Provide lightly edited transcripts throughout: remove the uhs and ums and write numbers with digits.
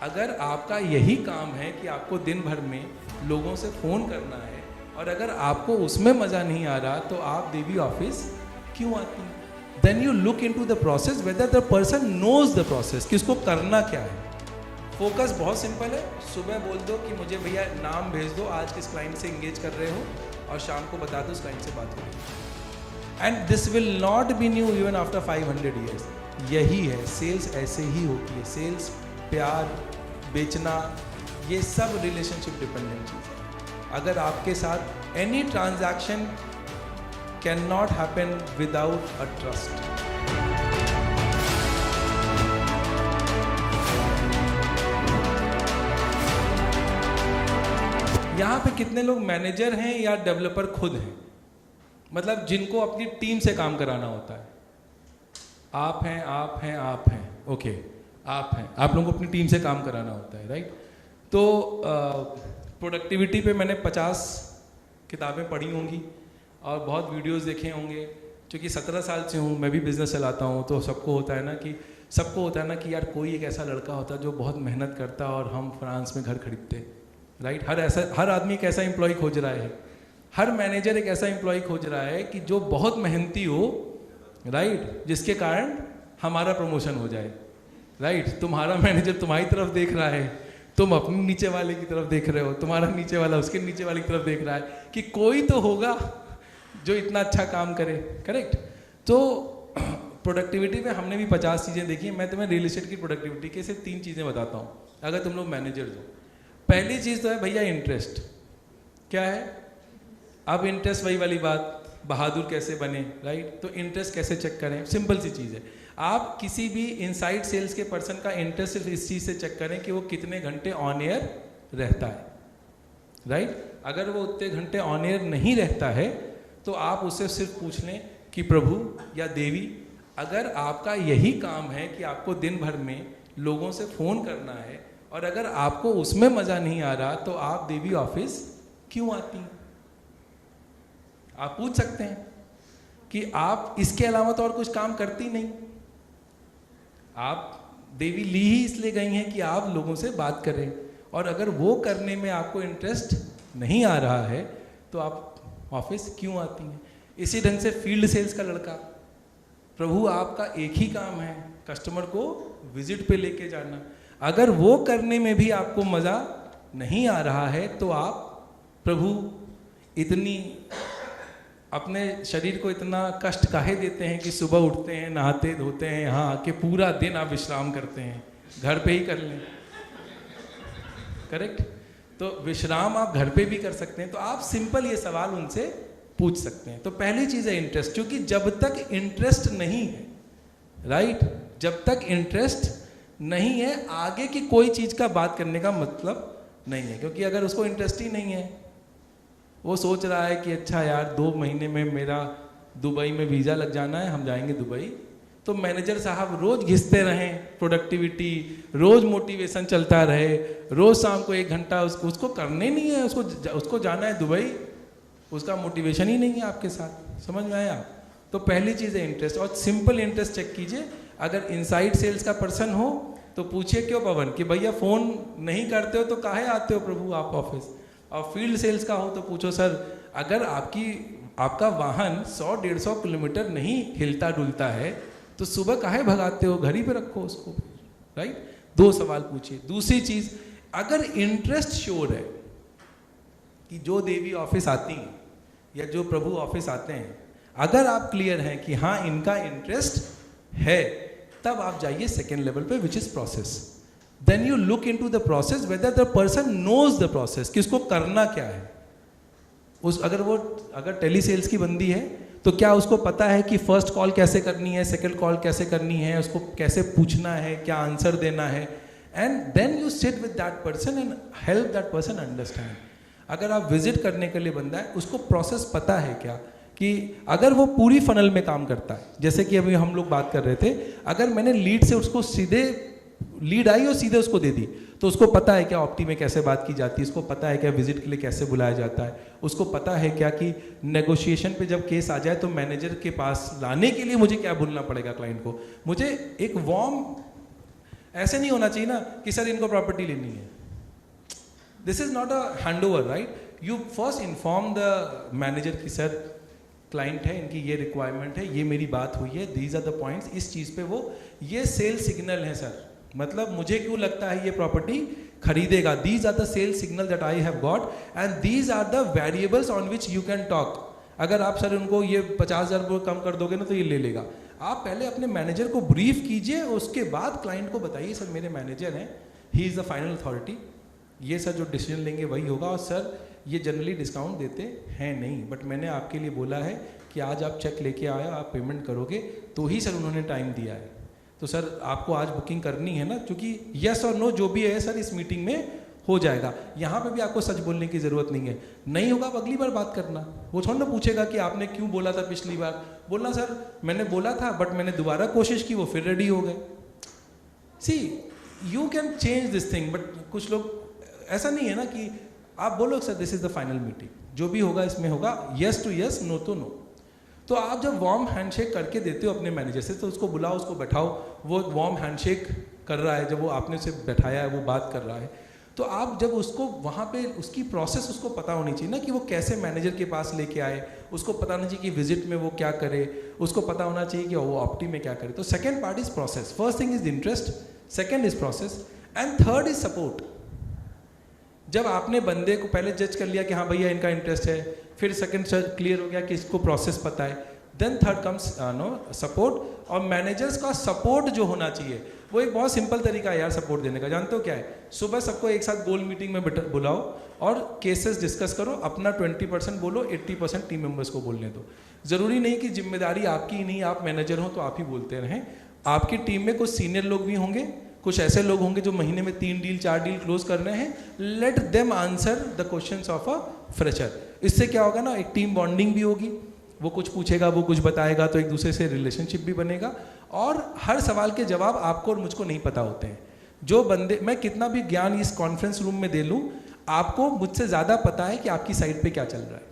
अगर आपका यही काम है कि आपको दिन भर में लोगों से फ़ोन करना है और अगर आपको उसमें मज़ा नहीं आ रहा तो आप देवी ऑफिस क्यों आती हैं? Then you look into the process whether the person knows the process कि उसको करना क्या है। फोकस बहुत सिंपल है, सुबह बोल दो कि मुझे भैया नाम भेज दो, आज किस क्लाइंट से इंगेज कर रहे हो, और शाम को बता दो उस क्लाइंट से बात करो। And this will not be new even after 500 years. यही है, सेल्स ऐसे ही होती है। सेल्स, प्यार, बेचना, ये सब रिलेशनशिप डिपेंडेंट चीज़ है। अगर आपके साथ any transaction can not happen without a trust. यहाँ पे कितने लोग मैनेजर हैं या डेवलपर खुद हैं, मतलब जिनको अपनी टीम से काम कराना होता है? आप हैं, आप हैं, आप हैं, ओके, आप हैं, आप लोगों को अपनी टीम से काम कराना होता है, राइट? तो प्रोडक्टिविटी पे मैंने 50 किताबें पढ़ी होंगी और बहुत वीडियोस देखे होंगे। क्योंकि 17 साल से हूँ, मैं भी बिज़नेस चलाता हूँ, तो सबको होता है ना कि यार कोई एक ऐसा लड़का होता जो बहुत मेहनत करता और हम फ्रांस में घर खरीदते, राइट? हर आदमी एक ऐसा एम्प्लॉय खोज रहा है, हर मैनेजर एक ऐसा एम्प्लॉय खोज रहा है कि जो बहुत मेहनती हो, राइट? जिसके कारण हमारा प्रमोशन हो जाए, राइट? तुम्हारा मैनेजर तुम्हारी तरफ देख रहा है, तुम अपने नीचे वाले की तरफ देख रहे हो, तुम्हारा नीचे वाला उसके नीचे वाले की तरफ देख रहा है कि कोई तो होगा जो इतना अच्छा काम करे, करेक्ट? तो प्रोडक्टिविटी में हमने भी 50 चीज़ें देखी हैं। मैं तुम्हें रियल एस्टेट की प्रोडक्टिविटी के सिर्फ 3 चीज़ें बताता हूँ, अगर तुम लोग मैनेजर हो। पहली चीज़ तो है भैया इंटरेस्ट। क्या है? अब इंटरेस्ट, वही वाली बात, बहादुर कैसे बने, राइट? तो इंटरेस्ट कैसे चेक करें? सिंपल सी चीज़ है, आप किसी भी इनसाइड सेल्स के पर्सन का इंटरेस्ट सिर्फ इस चीज़ से चेक करें कि वो कितने घंटे ऑन एयर रहता है, राइट? अगर वो उतने घंटे ऑन एयर नहीं रहता है तो आप उससे सिर्फ पूछ लें कि प्रभु या देवी, अगर आपका यही काम है कि आपको दिन भर में लोगों से फ़ोन करना है और अगर आपको उसमें मज़ा नहीं आ रहा तो आप देवी ऑफिस क्यों आती हैं? आप पूछ सकते हैं कि आप इसके अलावा तो और कुछ काम करती नहीं। आप देवी ली ही इसलिए गई हैं कि आप लोगों से बात करें, और अगर वो करने में आपको इंटरेस्ट नहीं आ रहा है तो आप ऑफिस क्यों आती हैं? इसी ढंग से फील्ड सेल्स का लड़का, प्रभु आपका एक ही काम है कस्टमर को विजिट पे लेके जाना, अगर वो करने में भी आपको मज़ा नहीं आ रहा है तो आप प्रभु इतनी अपने शरीर को इतना कष्ट काहे देते हैं कि सुबह उठते हैं, नहाते धोते हैं, यहाँ आके पूरा दिन आप विश्राम करते हैं, घर पे ही कर लें, करेक्ट? तो विश्राम आप घर पे भी कर सकते हैं। तो आप सिंपल ये सवाल उनसे पूछ सकते हैं। तो पहली चीज़ है इंटरेस्ट, क्योंकि जब तक इंटरेस्ट नहीं है, राइट, जब तक इंटरेस्ट नहीं है आगे की कोई चीज़ का बात करने का मतलब नहीं है। क्योंकि अगर उसको इंटरेस्ट ही नहीं है, वो सोच रहा है कि अच्छा यार 2 महीने में मेरा दुबई में वीज़ा लग जाना है, हम जाएंगे दुबई, तो मैनेजर साहब रोज़ घिसते रहें प्रोडक्टिविटी, रोज़ मोटिवेशन चलता रहे, रोज़ शाम को 1 घंटा उसको करने नहीं है, उसको जाना है दुबई, उसका मोटिवेशन ही नहीं है आपके साथ। समझ में आया? तो पहली चीज़ है इंटरेस्ट, और सिंपल इंटरेस्ट चेक कीजिए। अगर इनसाइड सेल्स का पर्सन हो तो पूछिए क्यों पवन कि भैया फ़ोन नहीं करते हो तो काहे आते हो प्रभु आप ऑफिस? और फील्ड सेल्स का हो तो पूछो सर, अगर आपका वाहन 100-150 किलोमीटर नहीं हिलता डुलता है तो सुबह काहे भगाते हो, घर ही पे रखो उसको, राइट? 2 सवाल पूछिए। दूसरी चीज़, अगर इंटरेस्ट श्योर है कि जो देवी ऑफिस आती हैं या जो प्रभु ऑफिस आते हैं, अगर आप क्लियर हैं कि हाँ इनका इंटरेस्ट है, तब आप जाइए सेकेंड लेवल पे, which is process. Then you look into the process whether the person knows the process, कि उसको करना क्या है। अगर टेली सेल्स की बंदी है तो क्या उसको पता है कि फर्स्ट कॉल कैसे करनी है, सेकंड कॉल कैसे करनी है, उसको कैसे पूछना है, क्या आंसर देना है, and then you sit with that person and help that person understand. अगर आप विजिट करने के लिए बंदा है, उसको प्रोसेस पता है क्या, कि अगर वो पूरी फनल में काम करता है, जैसे कि अभी हम लोग बात कर रहे थे, अगर मैंने लीड से उसको सीधे लीड आई और सीधे उसको दे दी, तो उसको पता है क्या ऑप्टी में कैसे बात की जाती है, उसको पता है क्या विजिट के लिए कैसे बुलाया जाता है, उसको पता है क्या कि नेगोशिएशन पे जब केस आ जाए तो मैनेजर के पास लाने के लिए मुझे क्या बोलना पड़ेगा क्लाइंट को। मुझे एक वार्म ऐसे नहीं होना चाहिए ना कि सर इनको प्रॉपर्टी लेनी है. This is not a handover, right? You first inform the manager कि सर क्लाइंट है, इनकी ये रिक्वायरमेंट है, ये मेरी बात हुई है, दीज आर द पॉइंट्स. इस चीज़ पे वो ये सेल सिग्नल है सर, मतलब मुझे क्यों लगता है ये प्रॉपर्टी खरीदेगा. These are the sale signal that I have got and these are the variables on which you can talk. अगर आप सर उनको ये 50,000 रुपये कम कर दोगे ना तो ये ले लेगा. आप पहले अपने मैनेजर को ब्रीफ कीजिए, उसके बाद क्लाइंट को बताइए सर मेरे मैनेजर हैं, he is the final authority, ये सर जो डिसीजन लेंगे वही होगा. और सर ये जनरली डिस्काउंट देते हैं नहीं, बट मैंने आपके लिए बोला है कि आज आप चेक लेके आए, आप पेमेंट करोगे तो ही सर उन्होंने टाइम दिया है. तो सर आपको आज बुकिंग करनी है ना, क्योंकि यस और नो जो भी है सर इस मीटिंग में हो जाएगा. यहाँ पे भी आपको सच बोलने की ज़रूरत नहीं है. नहीं होगा अब अगली बार बात करना. वो थोड़ा ना पूछेगा कि आपने क्यों बोला था पिछली बार. बोलना सर मैंने बोला था बट मैंने दोबारा कोशिश की, वो फिर रेडी हो गए. See you can change this thing, but कुछ लोग ऐसा नहीं है ना कि आप बोलो sir this is the final meeting, जो भी होगा इसमें होगा, yes to yes, no to no. तो आप जब वार्म हैंडशेक करके देते हो अपने मैनेजर से, तो उसको बुलाओ, उसको बैठाओ, वो वार्म हैंडशेक कर रहा है, जब वो आपने उसे बैठाया है, वो बात कर रहा है, तो आप जब उसको वहाँ पे उसकी प्रोसेस उसको पता होनी चाहिए ना कि वो कैसे मैनेजर के पास लेके आए. उसको पता होना चाहिए कि विजिट में वो क्या करे, उसको पता होना चाहिए कि वो ऑप्टी में क्या करे. तो second part is process. First thing is interest, second is process and third is support. जब आपने बंदे को पहले जज कर लिया कि हाँ भैया इनका इंटरेस्ट है, फिर सेकंड क्लियर हो गया कि इसको प्रोसेस पता है, देन थर्ड कम्स सपोर्ट. और मैनेजर्स का सपोर्ट जो होना चाहिए वो एक बहुत सिंपल तरीका है यार सपोर्ट देने का. जानते हो क्या है? सुबह सबको एक साथ गोल मीटिंग में बुलाओ और केसेस डिस्कस करो. अपना 20% बोलो, 80% टीम मेंबर्स को बोलने दो. ज़रूरी नहीं कि जिम्मेदारी आपकी ही नहीं, आप मैनेजर हो तो आप ही बोलते रहें. आपकी टीम में कुछ सीनियर लोग भी होंगे, कुछ ऐसे लोग होंगे जो महीने में 3 डील 4 डील क्लोज कर रहे हैं. Let them answer the questions of a fresher. इससे क्या होगा ना, एक टीम बॉन्डिंग भी होगी. वो कुछ पूछेगा, वो कुछ बताएगा, तो एक दूसरे से रिलेशनशिप भी बनेगा. और हर सवाल के जवाब आपको और मुझको नहीं पता होते हैं. जो बंदे, मैं कितना भी ज्ञान इस कॉन्फ्रेंस रूम में दे लूँ, आपको मुझसे ज़्यादा पता है कि आपकी साइड पे क्या चल रहा है,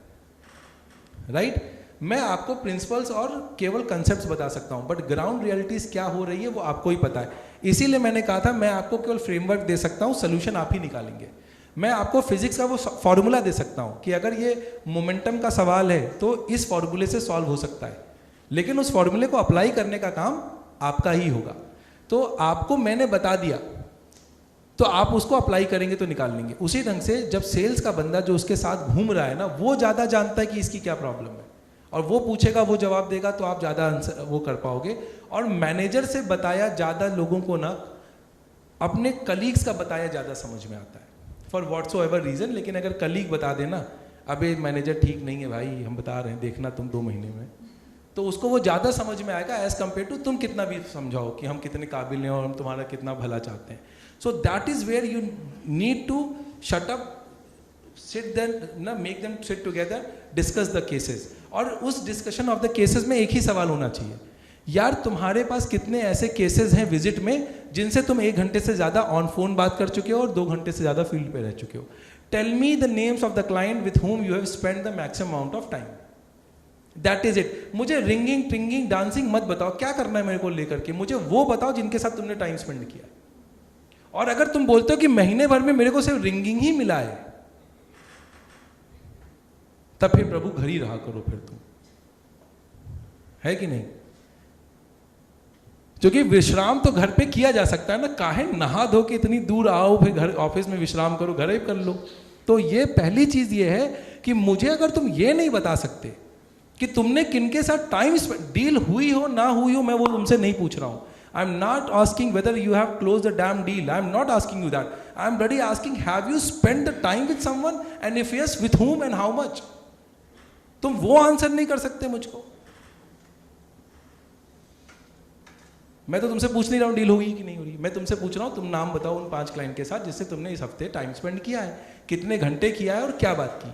राइट? मैं आपको प्रिंसिपल्स और केवल कंसेप्ट्स बता सकता हूँ, बट ग्राउंड रियलिटीज़ क्या हो रही है वो आपको ही पता है. इसीलिए मैंने कहा था मैं आपको केवल फ्रेमवर्क दे सकता हूँ, सोल्यूशन आप ही निकालेंगे. मैं आपको फिजिक्स का वो फॉर्मूला दे सकता हूँ कि अगर ये मोमेंटम का सवाल है तो इस फॉर्मूले से सॉल्व हो सकता है, लेकिन उस फॉर्मूले को अप्लाई करने का काम आपका ही होगा. तो आपको मैंने बता दिया, तो आप उसको अप्लाई करेंगे तो निकाल लेंगे. उसी ढंग से जब सेल्स का बंदा जो उसके साथ घूम रहा है ना, वो ज़्यादा जानता है कि इसकी क्या प्रॉब्लम है, और वो पूछेगा, वो जवाब देगा, तो आप ज़्यादा आंसर वो कर पाओगे. और मैनेजर से बताया ज़्यादा लोगों को ना अपने कलीग्स का बताया ज़्यादा समझ में आता है, फॉर व्हाट्सो एवर रीज़न. लेकिन अगर कलीग बता देना अबे मैनेजर ठीक नहीं है भाई, हम बता रहे हैं, देखना तुम 2 महीने में, तो उसको वो ज़्यादा समझ में आएगा एज़ कम्पेयर टू तुम कितना भी समझाओ कि हम कितने काबिल हैं और हम तुम्हारा कितना भला चाहते हैं. So that is where you need to shut up, sit then ना, make them sit together, discuss the cases. और उस डिस्कशन ऑफ द केसेस में एक ही सवाल होना चाहिए, यार तुम्हारे पास कितने ऐसे केसेस हैं विजिट में जिनसे तुम 1 घंटे से ज़्यादा ऑन फोन बात कर चुके हो और 2 घंटे से ज़्यादा फील्ड पे रह चुके हो. Tell me the names of the client with whom you have spend the maximum amount of time. That is it. मुझे रिंगिंग ट्रिंगिंग डांसिंग मत बताओ, क्या करना है मेरे को लेकर के, मुझे वो बताओ जिनके साथ तुमने टाइम स्पेंड किया. और अगर तुम बोलते हो कि महीने भर में मेरे को सिर्फ रिंगिंग ही मिला है, तब फिर प्रभु घर ही रहा करो, फिर तुम, है कि नहीं? क्योंकि विश्राम तो घर पे किया जा सकता है ना. काहे नहा धो के इतनी दूर आओ, फिर घर ऑफिस में विश्राम करो, घर ही कर लो. तो ये पहली चीज ये है कि मुझे अगर तुम ये नहीं बता सकते कि तुमने किनके साथ टाइम डील हुई हो ना हुई हो, मैं वो तुमसे नहीं पूछ रहा हूं. I am not asking whether you have close the dam deal. I am not asking you that. I am ready asking have you spend the time with someone, and if yes with whom and how much. तुम वो answer नहीं कर सकते मुझको. मैं तो तुमसे पूछ नहीं रहा हूँ डील होगी कि नहीं हो रही. मैं तुमसे पूछ रहा हूँ तुम नाम बताओ उन 5 क्लाइंट के साथ जिससे तुमने इस हफ्ते टाइम स्पेंड किया है, कितने घंटे किया है और क्या बात की.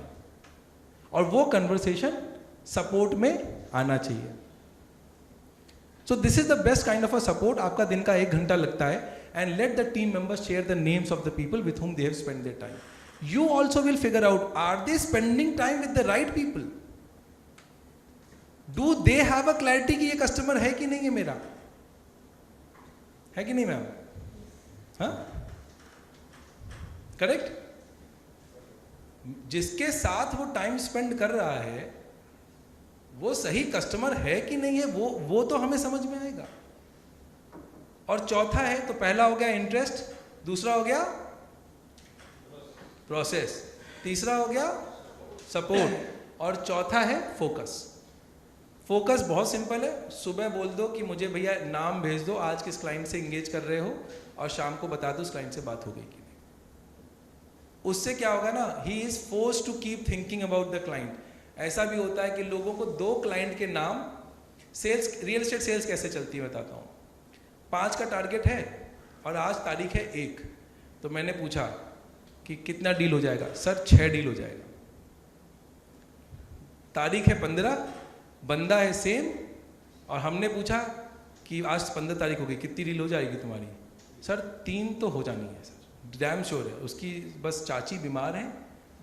और वो कन्वर्सेशन सपोर्ट में आना चाहिए. सो this is the best kind of a support. आपका दिन का 1 घंटा लगता है, and let the team members share the names of the people with whom they have spent their time. You also will figure out, are they spending time with the right people? Do they have a clarity कि ये customer है कि नहीं है मेरा, है कि नहीं मैम? हाँ, करेक्ट। जिसके साथ वो टाइम स्पेंड कर रहा है वो सही कस्टमर है कि नहीं है, वो तो हमें समझ में आएगा। और चौथा है, तो पहला हो गया इंटरेस्ट, दूसरा हो गया प्रोसेस, तीसरा हो गया सपोर्ट, और चौथा है फोकस। फोकस बहुत सिंपल है, सुबह बोल दो कि मुझे भैया नाम भेज दो, आज किस क्लाइंट से इंगेज कर रहे हो, और शाम को बता दो उस क्लाइंट से बात हो गई कि नहीं। उससे क्या होगा ना, he is force to keep thinking about the client. ऐसा भी होता है कि लोगों को 2 क्लाइंट के नाम, सेल्स, रियल एस्टेट सेल्स कैसे चलती है बताता हूँ। 5 का टारगेट है और आज तारीख है 1, तो मैंने पूछा कि कितना डील हो जाएगा, सर 6 डील हो जाएगा। तारीख है 15, बंदा है सेम, और हमने पूछा कि आज 15 तारीख हो गई, कितनी डील हो जाएगी तुम्हारी, सर 3 तो हो जानी है सर, डैम श्योर है। उसकी बस चाची बीमार हैं,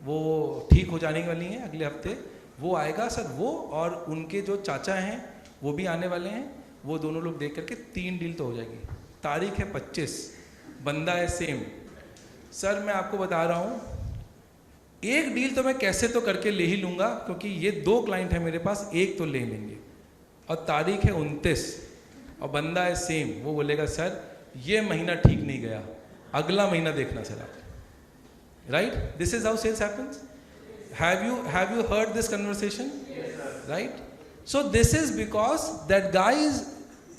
वो ठीक हो जाने वाली हैं अगले हफ्ते, वो आएगा सर, वो और उनके जो चाचा हैं वो भी आने वाले हैं, वो दोनों लोग देख करके 3 डील तो हो जाएगी। तारीख है 25, बंदा है सेम। सर मैं आपको बता रहा हूँ, 1 डील तो मैं कैसे तो करके ले ही लूँगा, क्योंकि ये 2 क्लाइंट है मेरे पास, 1 तो ले लेंगे। और तारीख है 29 और बंदा है सेम, वो बोलेगा सर ये महीना ठीक नहीं गया, अगला महीना देखना सर आप। Right, this is how sales happens. Have you heard this conversation? Right, so this is because that guy is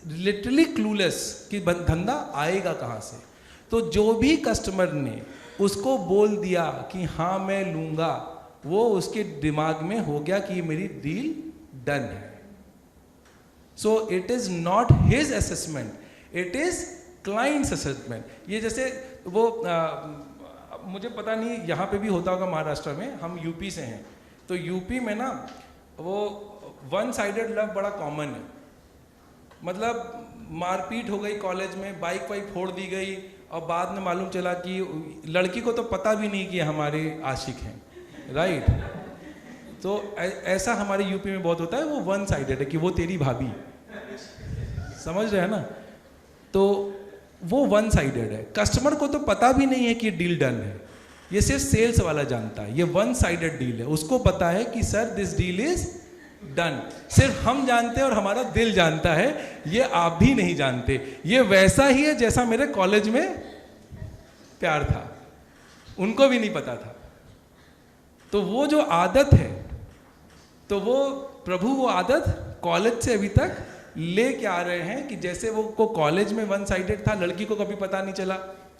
literally clueless कि धंधा आएगा कहाँ से। तो जो भी कस्टमर ने उसको बोल दिया कि हाँ मैं लूंगा, वो उसके दिमाग में हो गया कि मेरी डील डन है। So it is not his assessment, it is clients assessment. ये जैसे वो मुझे पता नहीं यहाँ पे भी होता होगा महाराष्ट्र में, हम यूपी से हैं, तो यूपी में ना वो 1 साइडेड लव बड़ा कॉमन है। मतलब मारपीट हो गई कॉलेज में, बाइक वाइक फोड़ दी गई, और बाद में मालूम चला कि लड़की को तो पता भी नहीं कि हमारे आशिक हैं। राइट, तो ऐसा हमारे यूपी में बहुत होता है, वो 1 साइडेड है कि वो तेरी भाभी, समझ रहे हैं ना। तो वो 1 साइडेड है, कस्टमर को तो पता भी नहीं है कि डील डन है, ये सिर्फ सेल्स वाला जानता है। ये 1 साइडेड डील है, उसको पता है कि sir this deal is done. सिर्फ हम जानते हैं और हमारा दिल जानता है, ये आप भी नहीं जानते। ये वैसा ही है जैसा मेरे कॉलेज में प्यार था, उनको भी नहीं पता था। तो वो जो आदत है, तो वो प्रभु वो आदत कॉलेज से अभी तक ले के आ रहे हैं कि जैसे वो को कॉलेज में 1 साइडेड था, लड़की को कभी पता नहीं चला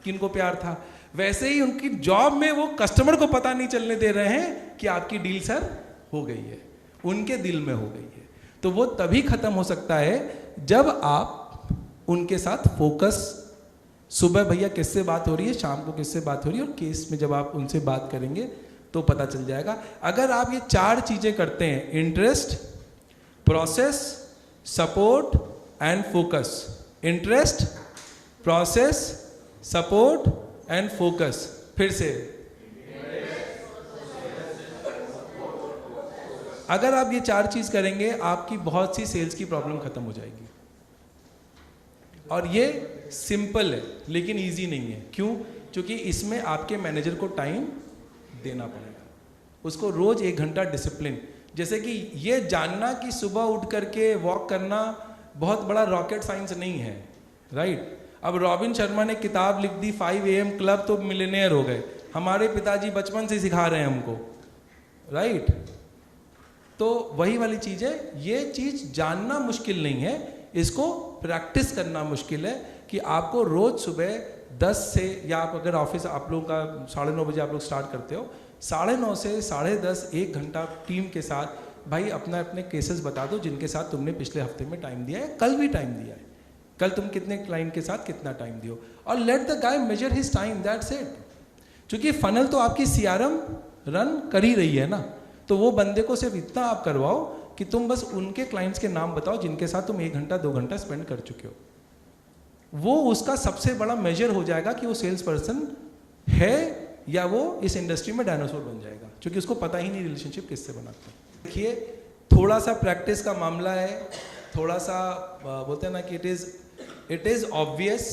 कि इनको प्यार था, वैसे ही उनकी जॉब में वो कस्टमर को पता नहीं चलने दे रहे हैं कि आपकी डील सर हो गई है, उनके दिल में हो गई है। तो वो तभी खत्म हो सकता है जब आप उनके साथ फोकस, सुबह भैया किससे बात हो रही है, शाम को किससे बात हो रही है, और केस में जब आप उनसे बात करेंगे तो पता चल जाएगा। अगर आप ये 4 चीजें करते हैं, interest, process, support and focus, interest, process, support and focus, फिर से अगर आप ये 4 चीज करेंगे, आपकी बहुत सी सेल्स की प्रॉब्लम खत्म हो जाएगी। और ये सिंपल है लेकिन इजी नहीं है। क्यों? क्योंकि इसमें आपके मैनेजर को टाइम देना पड़ेगा, उसको रोज 1 घंटा डिसिप्लिन। जैसे कि ये जानना कि सुबह उठ करके वॉक करना बहुत बड़ा रॉकेट साइंस नहीं है। राइट, अब रॉबिन शर्मा ने किताब लिख दी 5 AM क्लब, तो मिलियनेयर हो गए। हमारे पिताजी बचपन से सिखा रहे हैं हमको। राइट, तो वही वाली चीज है, ये चीज जानना मुश्किल नहीं है, इसको प्रैक्टिस करना मुश्किल है। कि आपको रोज सुबह 10 से, या आप अगर ऑफिस आप लोगों का 9:30 बजे आप लोग स्टार्ट करते हो, 9:30 से 10:30 1 घंटा टीम के साथ भाई अपना अपने केसेस बता दो जिनके साथ तुमने पिछले हफ्ते में टाइम दिया है, कल भी टाइम दिया है, कल तुम कितने क्लाइंट के साथ कितना टाइम दियो, और let the guy measure his time, that's it. क्योंकि फनल तो आपकी CRM रन कर ही रही है ना, तो वो बंदे को सिर्फ इतना आप करवाओ कि तुम बस उनके क्लाइंट्स के नाम बताओ जिनके साथ तुम 1 घंटा 2 घंटा स्पेंड कर चुके हो। वो उसका सबसे बड़ा मेजर हो जाएगा कि वो सेल्स पर्सन है या वो इस इंडस्ट्री में डायनासोर बन जाएगा, क्योंकि उसको पता ही नहीं रिलेशनशिप किससे बनाते हैं। देखिए, थोड़ा सा प्रैक्टिस का मामला है, थोड़ा सा बोलते हैं ना कि इट इज ऑब्वियस,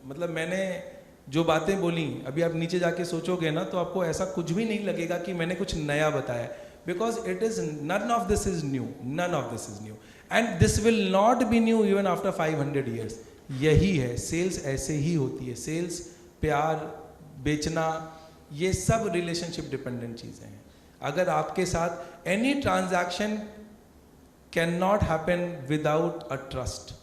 मतलब मैंने जो बातें बोली, अभी आप नीचे जाके सोचोगे ना तो आपको ऐसा कुछ भी नहीं लगेगा कि मैंने कुछ नया बताया, because it is none of this is new, none of this is new, and this will not be new even after 500 years. यही है सेल्स, ऐसे ही होती है सेल्स। प्यार, बेचना, ये सब रिलेशनशिप डिपेंडेंट चीज़ें हैं। अगर आपके साथ any transaction can not happen without a trust,